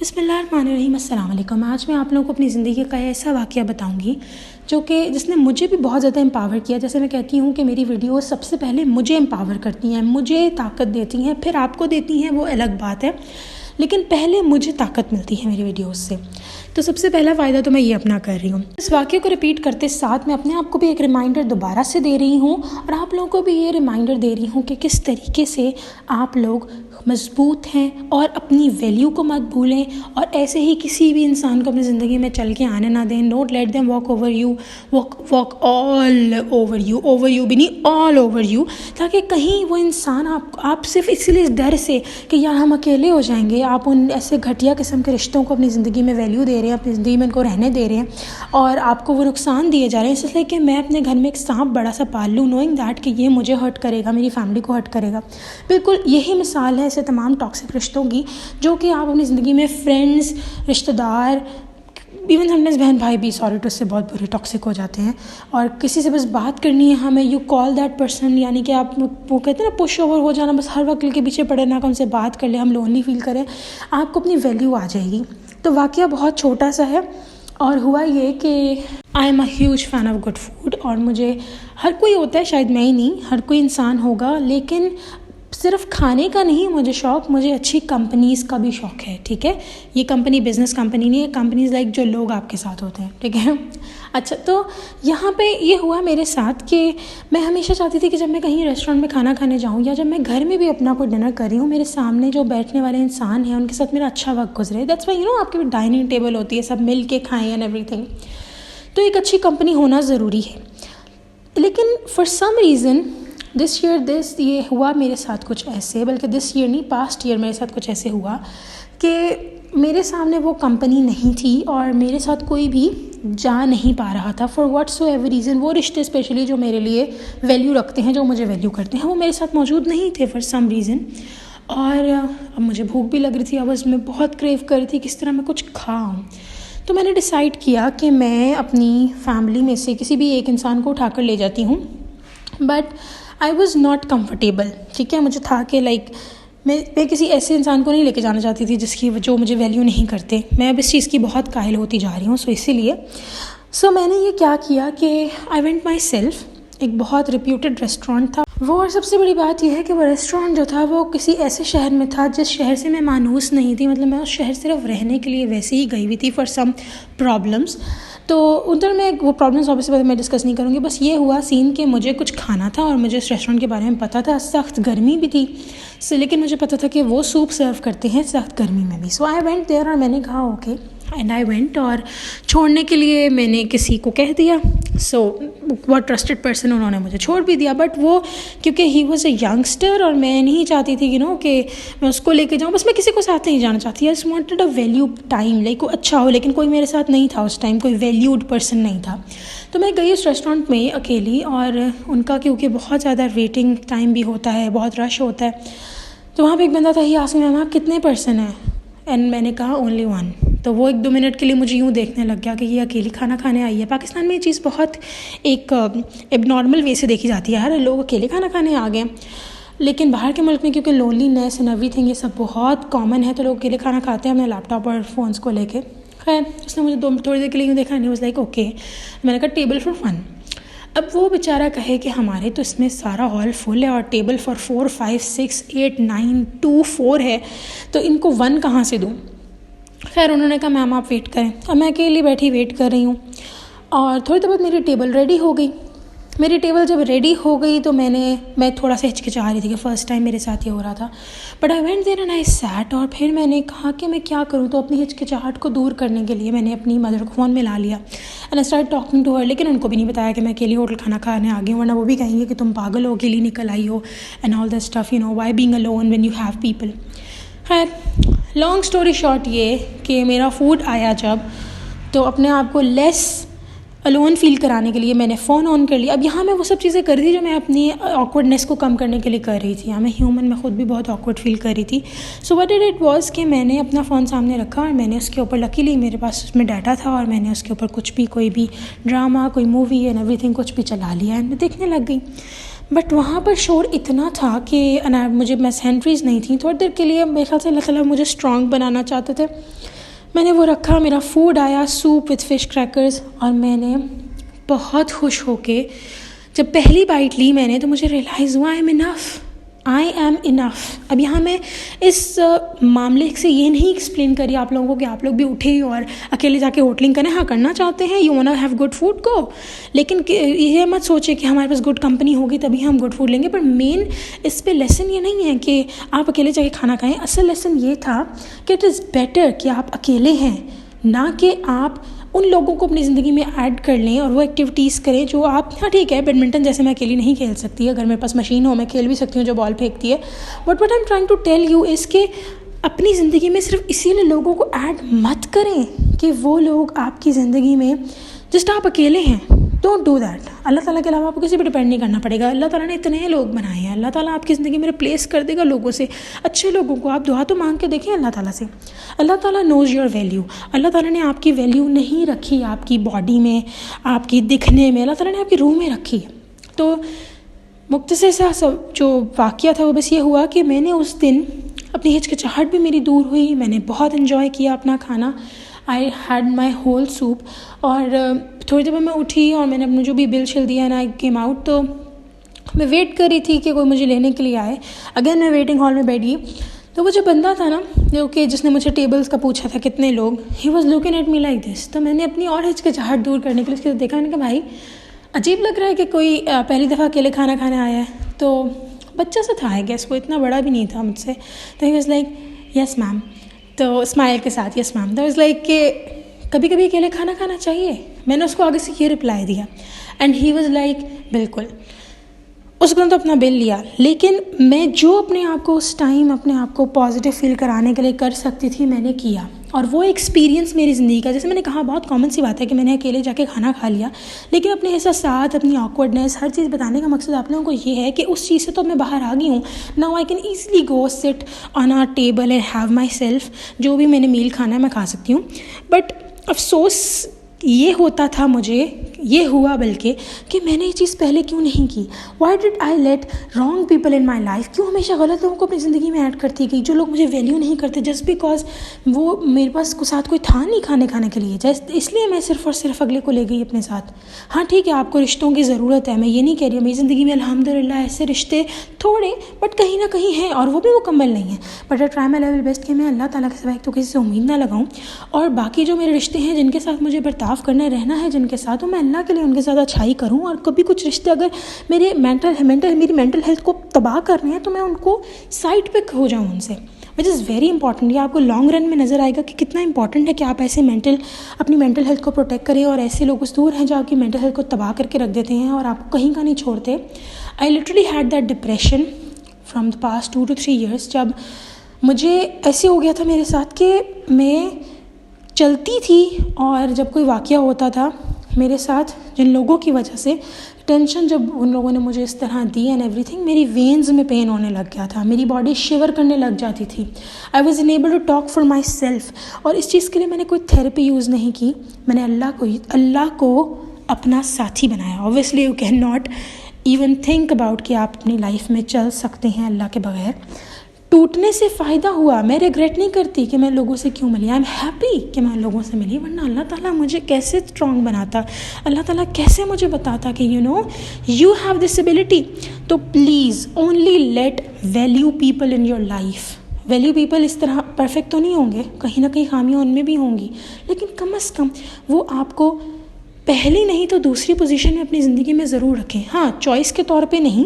बिस्मिल्लाहिर्रहमानिर्रहीम, अस्सलाम वालेकुम। आज मैं आप लोगों को अपनी ज़िंदगी का ऐसा वाक़या बताऊंगी जो कि जिसने मुझे भी बहुत ज़्यादा एम्पावर किया। जैसे मैं कहती हूँ कि मेरी वीडियो सबसे पहले मुझे एम्पावर करती हैं, मुझे ताकत देती हैं, फिर आपको देती हैं, वो अलग बात है, लेकिन पहले मुझे ताकत मिलती है मेरी वीडियोस से। तो सबसे पहला फ़ायदा तो मैं ये अपना कर रही हूँ। इस वाक़े को रिपीट करते साथ मैं अपने आप को भी एक रिमाइंडर दोबारा से दे रही हूँ और आप लोगों को भी ये रिमाइंडर दे रही हूँ कि किस तरीके से आप लोग मज़बूत हैं और अपनी वैल्यू को मत भूलें और ऐसे ही किसी भी इंसान को अपनी ज़िंदगी में चल के आने ना दें। Don't let them walk over you, walk all over you भी नहीं, ऑल ओवर यू, ताकि कहीं वो इंसान आप सिर्फ इसलिए इस डर से कि यार हम अकेले हो जाएंगे, आप उन ऐसे घटिया किस्म के रिश्तों को अपनी ज़िंदगी में वैल्यू दे रहे हैं, अपनी ज़िंदगी में उनको रहने दे रहे हैं और आपको वो नुकसान दिए जा रहे हैं इसलिए कि मैं अपने घर में एक सांप बड़ा सा पाल लूँ, नोइंग दैट कि ये मुझे हर्ट करेगा, मेरी फैमिली को हर्ट करेगा। बिल्कुल यही मिसाल है ऐसे तमाम टॉक्सिक रिश्तों की जो कि आप अपनी ज़िंदगी में फ्रेंड्स, रिश्तेदार, इवन समटाइम्स बहन भाई भी सॉरी टू से बहुत बुरे टॉक्सिक हो जाते हैं। और किसी से बस बात करनी है हमें, यू कॉल दैट पर्सन, यानी कि आप वो कहते हैं ना पुश ओवर हो जाना, बस हर वक्त के पीछे पड़े ना कि उनसे बात कर ले, हम लोनली फील करें, आपको अपनी वैल्यू आ जाएगी। तो वाक़या बहुत छोटा सा है और हुआ ये कि I am a huge fan of good food और मुझे हर कोई होता है, शायद मैं ही नहीं, हर कोई इंसान होगा, लेकिन सिर्फ खाने का नहीं मुझे शौक़, मुझे अच्छी कंपनीज़ का भी शौक़ है। ठीक है, ये कंपनी बिज़नेस कंपनी नहीं है, कंपनीज़ लाइक जो लोग आपके साथ होते हैं। ठीक है, अच्छा, तो यहाँ पे ये हुआ मेरे साथ कि मैं हमेशा चाहती थी कि जब मैं कहीं रेस्टोरेंट में खाना खाने जाऊँ या जब मैं घर में भी अपना कोई डिनर कर रही हूँ, मेरे सामने जो बैठने वाले इंसान हैं उनके साथ मेरा अच्छा वक्त गुजरे। दैट्स वाई आपकी डाइनिंग टेबल होती है, सब मिल के खाएँ एंड एवरीथिंग। तो एक अच्छी कंपनी होना ज़रूरी है, लेकिन फॉर सम रीज़न ये हुआ मेरे साथ कुछ ऐसे, बल्कि दिस ईयर नहीं, पास्ट ईयर मेरे साथ कुछ ऐसे हुआ कि मेरे सामने वो कंपनी नहीं थी और मेरे साथ कोई भी जा नहीं पा रहा था फॉर व्हाटसोएवर रीज़न। वो रिश्ते स्पेशली जो मेरे लिए वैल्यू रखते हैं, जो मुझे वैल्यू करते हैं, वो मेरे साथ मौजूद नहीं थे फॉर सम रीज़न। और अब मुझे भूख भी लग रही थी, अब मैं बहुत क्रेव कर रही थी किस तरह मैं कुछ खाऊं। तो मैंने डिसाइड किया कि मैं अपनी फैमिली में से किसी भी एक इंसान को उठाकर ले जाती हूँ, but I was not comfortable. ठीक है, मुझे था कि मैं किसी ऐसे इंसान को नहीं लेके जाना चाहती थी जो मुझे वैल्यू नहीं करते। मैं अब इस चीज़ की बहुत कायल होती जा रही हूँ, इसीलिए मैंने ये क्या किया कि आई वेंट माई सेल्फ, एक बहुत रिप्यूटेड रेस्टोरेंट था वो, और सबसे बड़ी बात यह है कि वो रेस्टोरेंट जो था वो किसी ऐसे शहर में था जिस शहर से मैं मानूस नहीं थी, मतलब मैं उस शहर सिर्फ रहने के लिए वैसे ही गई हुई थी फॉर सम प्रॉब्लम्स। तो उधर में वो प्रॉब्लम्स ऑब्वियसली मैं डिस्कस नहीं करूँगी, बस ये हुआ सीन कि मुझे कुछ खाना था और मुझे इस रेस्टोरेंट के बारे में पता था, सख्त गर्मी भी थी, लेकिन मुझे पता था कि वो सूप सर्व करते हैं सख्त गर्मी में भी। आई वेंट देयर और मैंने कहा ओके एंड आई वेंट, और छोड़ने के लिए मैंने किसी को कह दिया। वो ट्रस्टेड पर्सन, उन्होंने मुझे छोड़ भी दिया, बट वो क्योंकि ही वॉज अ यंगस्टर और मैं नहीं चाहती थी कि मैं उसको लेके जाऊँ, बस मैं किसी को साथ नहीं जाना चाहती। I just wanted a value time, like वो अच्छा हो, लेकिन कोई मेरे साथ नहीं था उस टाइम, कोई वैल्यूड पर्सन नहीं था। तो मैं गई उस रेस्टोरेंट में अकेली, और उनका क्योंकि बहुत ज़्यादा वेटिंग टाइम भी होता है, बहुत रश होता है, तो वहाँ पर एक बंदा था, ही आस्क्ड मी मैम आप कितने पर्सन हैं, एंड मैंने कहा ओनली वन। तो वो 1-2 मिनट के लिए मुझे यूँ देखने लग गया कि ये अकेली खाना खाने आई है। पाकिस्तान में ये चीज़ बहुत एक एबनॉर्मल वे से देखी जाती है, यार लोग अकेले खाना खाने आ गए, लेकिन बाहर के मुल्क में क्योंकि लोनलीनेस एंड एवरीथिंग ये सब बहुत कॉमन है, तो लोग अकेले खाना खाते हैं अपने लैपटॉप और फ़ोन्स को लेके। खैर उसने मुझे थोड़ी देर के लिए यूँ देखा, नहीं वाज लाइक ओके। मैंने कहा टेबल फॉर 1। अब वो बेचारा कहे कि हमारे तो इसमें सारा हॉल फुल है और टेबल फॉर 4, 5, 6, 8, 9, 2, 4 है, तो इनको 1 कहाँ से दूँ। खैर उन्होंने कहा मैम आप वेट करें। अब मैं अकेली बैठी वेट कर रही हूँ और थोड़ी देर बाद मेरी टेबल रेडी हो गई। मेरी टेबल जब रेडी हो गई तो मैं थोड़ा सा हिचकिचा रही थी कि फ़र्स्ट टाइम मेरे साथ ये हो रहा था, but I went there and I sat. और फिर मैंने कहा कि मैं क्या करूँ, तो अपनी हिचकिचाहट को दूर करने के लिए मैंने अपनी मदर को फ़ोन में ला लिया and I start talking to her. लेकिन उनको भी नहीं बताया कि मैं अकेली होटल खाना खाने आ गई हूँ, वरना वो भी कहेंगे कि तुम पागल हो, अकेली निकल आई हो and all that stuff, why being alone when you have people. खैर लॉन्ग स्टोरी शॉर्ट ये कि मेरा फूड आया जब, तो अपने आप को लेस अलोन फील कराने के लिए मैंने फ़ोन ऑन कर लिया। अब यहाँ मैं वो सब चीज़ें कर रही थी जो मैं अपनी ऑकवर्डनेस को कम करने के लिए कर रही थी। मैं ह्यूमन, मैं ख़ुद भी बहुत ऑकवर्ड फील कर रही थी। व्हाट डिड इट वाज कि मैंने अपना फ़ोन सामने रखा और मैंने उसके ऊपर, लकीली मेरे पास उसमें डाटा था, और मैंने उसके ऊपर कुछ भी, कोई भी ड्रामा, कोई मूवी एंड एवरीथिंग कुछ भी चला लिया एंड मैं देखने लग गई। बट वहाँ पर शोर इतना था कि मैं सेंट्रीज़ नहीं थी। थोड़ी देर के लिए मेरे ख्याल से अल्लाह ताला मुझे स्ट्रॉन्ग बनाना चाहते थे। मैंने वो रखा, मेरा फूड आया, सूप विथ फ़िश क्रैकर्स, और मैंने बहुत खुश होके जब पहली बाइट ली मैंने, तो मुझे रियलाइज़ हुआ आई एम इनफ। अब यहाँ मैं इस मामले से ये नहीं एक्सप्लेन करी आप लोगों को कि आप लोग भी उठे और अकेले जाके होटलिंग करें। हाँ, करना चाहते हैं, you want to have good food को, लेकिन ये मत सोचे कि हमारे पास गुड कंपनी होगी तभी हम गुड फूड लेंगे। पर मेन इस पे लेसन ये नहीं है कि आप अकेले जाके खाना खाएं। असल लेसन ये था कि इट इज़ बेटर कि आप अकेले हैं, ना कि आप उन लोगों को अपनी ज़िंदगी में ऐड कर लें और वो एक्टिविटीज़ करें जो आप, हाँ ठीक है, बैडमिंटन जैसे मैं अकेली नहीं खेल सकती, अगर मेरे पास मशीन हो मैं खेल भी सकती हूँ जो बॉल फेंकती है। But what I am trying to tell you is के अपनी ज़िंदगी में सिर्फ इसीलिए लोगों को ऐड मत करें कि वो लोग आपकी ज़िंदगी में जस्ट आप अकेले हैं। Don't do that. अल्लाह ताला के अलावा आपको किसी पर डिपेंड नहीं करना पड़ेगा। अल्लाह ताला ने इतने लोग बनाए हैं, अल्लाह ताला आपकी ज़िंदगी में रिप्लेस कर देगा लोगों से, अच्छे लोगों को। आप दुआ तो मांग के देखें अल्लाह ताला से। अल्लाह ताला नोज़ योर वैल्यू। अल्लाह ताला ने आपकी वैल्यू नहीं रखी आपकी बॉडी में, आपकी दिखने में, अल्लाह ताला ने आपकी रूह में रखी है। तो मुख्तसर सा सब जो वाक़या था वो बस ये हुआ कि मैंने उस दिन अपनी हिचकिचाहट भी मेरी दूर हुई, मैंने बहुत इन्जॉय किया अपना खाना। I had my whole soup, और थोड़ी देर बाद मैं उठी और मैंने अपना जो भी बिल शिल दिया ना, आई केम आउट। तो मैं वेट कर रही थी कि कोई मुझे लेने के लिए आए। अगेन मैं वेटिंग हॉल में बैठी, तो वो जो बंदा था ना जो कि जिसने मुझे टेबल्स का पूछा था कितने लोग, he was looking at me like this. तो मैंने अपनी और हिचकिचाहट दूर करने के लिए उसके देखा, मैंने कहा भाई अजीब लग रहा है कि कोई पहली दफ़ा अकेले खाना खाने आया है। तो बच्चा सा था, आई गेस, कोई इतना बड़ा भी नहीं था मुझसे। तो he was like yes ma'am, तो स्माइल के साथ यस मैम। तो वॉज लाइक कि कभी कभी अकेले खाना खाना चाहिए। मैंने उसको आगे से ये रिप्लाई दिया, एंड ही वॉज लाइक बिल्कुल। उसने तो अपना बिल लिया, लेकिन मैं जो अपने आप को उस टाइम अपने आप को पॉजिटिव फील कराने के लिए कर सकती थी मैंने किया। और वो एक्सपीरियंस मेरी ज़िंदगी का, जैसे मैंने कहा, बहुत कॉमन सी बात है कि मैंने अकेले जाके खाना खा लिया, लेकिन अपने एहसासात, अपनी ऑकवर्डनेस, हर चीज़ बताने का मकसद आप लोगों को ये है कि उस चीज़ से तो मैं बाहर आ गई हूँ। Now I can easily go sit on a table and have my self, जो भी मैंने मील खाना है मैं खा सकती हूँ। बट अफसोस ये होता था, मुझे ये हुआ बल्कि कि मैंने ये चीज़ पहले क्यों नहीं की। Why did I let wrong people in my life. क्यों हमेशा गलत लोगों को अपनी ज़िंदगी में ऐड करती गई, जो लोग मुझे वैल्यू नहीं करते, जस्ट बिकॉज वो मेरे पास साथ कोई था नहीं खाने के लिए, जस्ट इसलिए मैं सिर्फ और सिर्फ अगले को ले गई अपने साथ। हाँ ठीक है, आपको रिश्तों की ज़रूरत है, मैं ये नहीं कह रही हूँ। मेरी ज़िंदगी में अल्हम्दुलिल्लाह ऐसे रिश्ते थोड़े बट कहीं ना कहीं हैं, और वो भी मुकम्मल नहीं है। But I try my level best कि मैं अल्लाह ताला के सिवा तो किसी से उम्मीद ना लगाऊँ, और बाकी जो मेरे रिश्ते हैं जिनके साथ मुझे बर्ताव करना रहना है, जिनके साथ, तो मैं अल्लाह के लिए उनके साथ अच्छाई करूं। और कभी कुछ रिश्ते अगर मेरी मेंटल हेल्थ को तबाह कर रहे हैं तो मैं उनको साइड पे हो जाऊं उनसे, विच इज़ वेरी इंपॉर्टेंट। ये आपको लॉन्ग रन में नज़र आएगा कि कितना इंपॉर्टेंट है कि आप ऐसे अपनी मेंटल हेल्थ को प्रोटेक्ट करें, और ऐसे लोगों से दूर हैं जो आपकी मेंटल हेल्थ को तबाह करके रख देते हैं और आपको कहीं का नहीं छोड़ते। I literally had that depression from the past 2 to 3 years, जब मुझे ऐसे हो गया था मेरे साथ कि मैं चलती थी और जब कोई वाक़या होता था मेरे साथ, जिन लोगों की वजह से टेंशन जब उन लोगों ने मुझे इस तरह दी एंड एवरीथिंग, मेरी वेन्स में पेन होने लग गया था, मेरी बॉडी शिवर करने लग जाती थी। I was unable to talk for myself. और इस चीज़ के लिए मैंने कोई थेरेपी यूज़ नहीं की, मैंने अल्लाह को अपना साथी बनाया। Obviously you can not even think about कि आप अपनी लाइफ में चल सकते हैं अल्लाह के बगैर। टूटने से फ़ायदा हुआ, मैं रिग्रेट नहीं करती कि मैं लोगों से क्यों मिली। आई एम हैप्पी कि मैं लोगों से मिली, वरना अल्लाह ताला मुझे कैसे स्ट्रॉन्ग बनाता, अल्लाह ताला कैसे मुझे बताता कि यू हैव दिस एबिलिटी। तो please only let value people in your life. Value people इस तरह परफेक्ट तो नहीं होंगे, कहीं ना कहीं खामियाँ उनमें भी होंगी, लेकिन कम से कम वो आपको पहली नहीं तो दूसरी पोजीशन में अपनी ज़िंदगी में ज़रूर रखें। हाँ, चॉइस के तौर पे नहीं,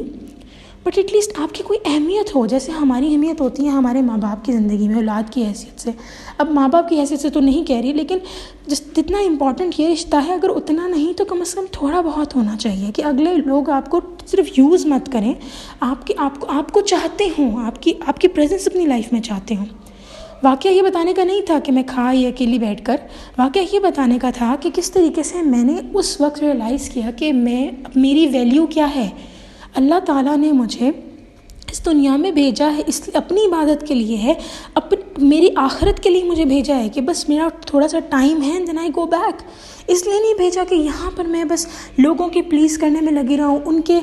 बट एटलीस्ट आपकी कोई अहमियत हो, जैसे हमारी अहमियत होती है हमारे माँ बाप की ज़िंदगी में औलाद की हैसियत से। अब माँ बाप की हैसियत से तो नहीं कह रही, लेकिन जितना इम्पॉर्टेंट ये रिश्ता है, अगर उतना नहीं तो कम से कम थोड़ा बहुत होना चाहिए कि अगले लोग आपको सिर्फ यूज़ मत करें, आपको चाहते हों, आपकी प्रेजेंस अपनी लाइफ में चाहते हों। वाक़या ये बताने का नहीं था कि मैं खाई अकेली बैठकर, वाक़या ये बताने का था कि किस तरीके से मैंने उस वक्त रियलाइज़ किया कि मेरी वैल्यू क्या है। अल्लाह ताला ने मुझे इस दुनिया में भेजा है इसलिए अपनी इबादत के लिए है, मेरी आखिरत के लिए मुझे भेजा है कि बस मेरा थोड़ा सा टाइम है, देन आई गो बैक। इसलिए नहीं भेजा कि यहाँ पर मैं बस लोगों की प्लीज़ करने में लगी रहूँ, उनके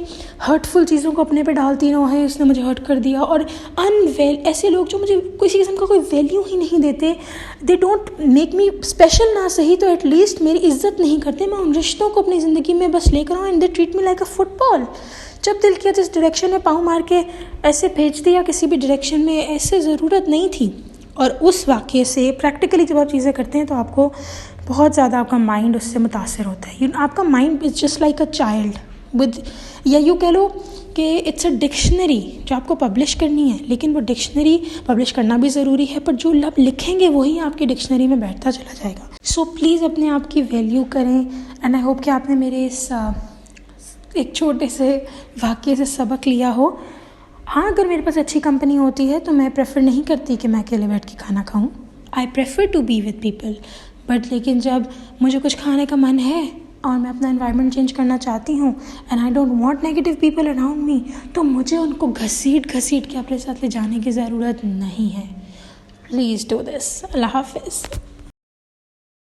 हर्टफुल चीज़ों को अपने पे डालती रहूँ, है उसने मुझे हर्ट कर दिया। और ऐसे लोग जो मुझे किसी किस्म का कोई वैल्यू ही नहीं देते, they don't make me special, ना सही तो एटलीस्ट मेरी इज्जत नहीं करते। मैं उन रिश्तों को अपनी ज़िंदगी में बस लेकर आऊँ and they treat me like a football. जब दिल किया जिस डायरेक्शन में पाँव मार के ऐसे भेज दिया किसी भी डायरेक्शन में, ऐसे ज़रूरत नहीं थी। और उस वाक़ये से प्रैक्टिकली जब आप चीज़ें करते हैं तो आपको बहुत ज़्यादा आपका माइंड उससे मुतासर होता है। आपका mind is just like a child with, या यूँ कह लो कि इट्स अ डिक्शनरी जो आपको पब्लिश करनी है, लेकिन वो डिक्शनरी पब्लिश करना भी ज़रूरी है, पर जो आप लिखेंगे वही आपकी डिक्शनरी में बैठता चला जाएगा। सो प्लीज़ अपने आप की वैल्यू करें। एंड आई होप कि आपने मेरे इस एक छोटे से वाक़ये से सबक लिया हो। हाँ, अगर मेरे पास अच्छी कंपनी होती है तो मैं प्रेफर नहीं करती कि मैं अकेले बैठ के खाना खाऊं। I prefer to be with people, but लेकिन जब मुझे कुछ खाने का मन है और मैं अपना एनवायरनमेंट चेंज करना चाहती हूँ and I don't want negative people around me, तो मुझे उनको घसीट के अपने साथ ले जाने की ज़रूरत नहीं है। Please do this. अल्लाह हाफ़िज़।